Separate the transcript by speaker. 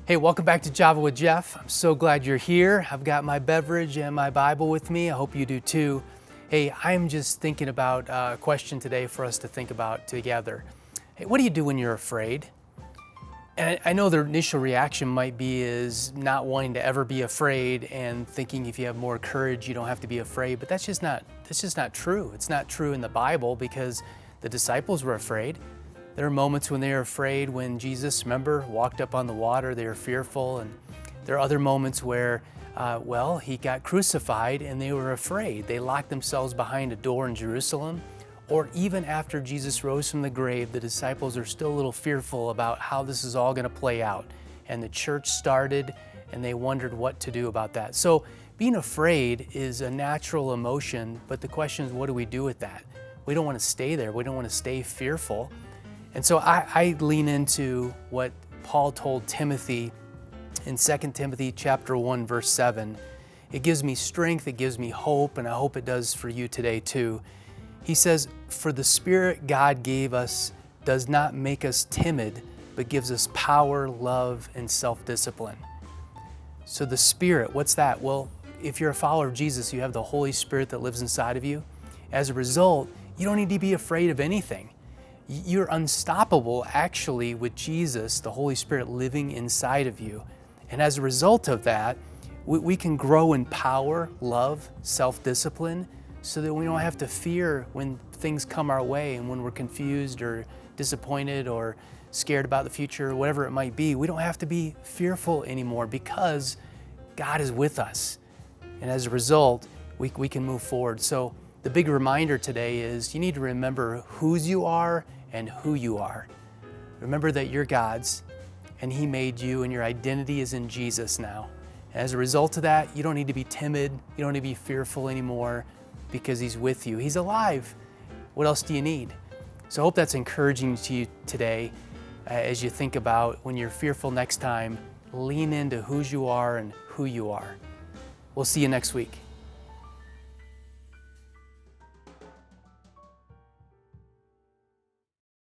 Speaker 1: Hey, welcome back to Java with Jeff. I'm so glad you're here. I've got my beverage and my Bible with me. I hope you do too. Hey, I'm just thinking about a question today for us to think about together. Hey, what do you do when you're afraid? And I know the initial reaction might be is not wanting to ever be afraid and thinking if you have more courage, you don't have to be afraid. But that's just not true. It's not true in the Bible because the disciples were afraid. There are moments when they are afraid when Jesus, remember, walked up on the water, they were fearful. And there are other moments where, he got crucified and they were afraid. They locked themselves behind a door in Jerusalem. Or even after Jesus rose from the grave, the disciples are still a little fearful about how this is all going to play out. And the church started and they wondered what to do about that. So being afraid is a natural emotion, but the question is, what do we do with that? We don't want to stay there. We don't want to stay fearful. And so I lean into what Paul told Timothy in 2 Timothy chapter 1, verse 7. It gives me strength, it gives me hope, and I hope it does for you today too. He says, "For the Spirit God gave us does not make us timid, but gives us power, love, and self-discipline." So the Spirit, what's that? Well, if you're a follower of Jesus, you have the Holy Spirit that lives inside of you. As a result, you don't need to be afraid of anything. You're unstoppable actually with Jesus, the Holy Spirit living inside of you. And as a result of that, we can grow in power, love, self-discipline, so that we don't have to fear when things come our way and when we're confused or disappointed or scared about the future, or whatever it might be. We don't have to be fearful anymore because God is with us. And as a result, we can move forward. So the big reminder today is you need to remember whose you are and who you are. Remember that you're God's and He made you and your identity is in Jesus now. As a result of that, you don't need to be timid. You don't need to be fearful anymore because He's with you. He's alive. What else do you need? So I hope that's encouraging to you today as you think about when you're fearful next time, lean into whose you are and who you are. We'll see you next week.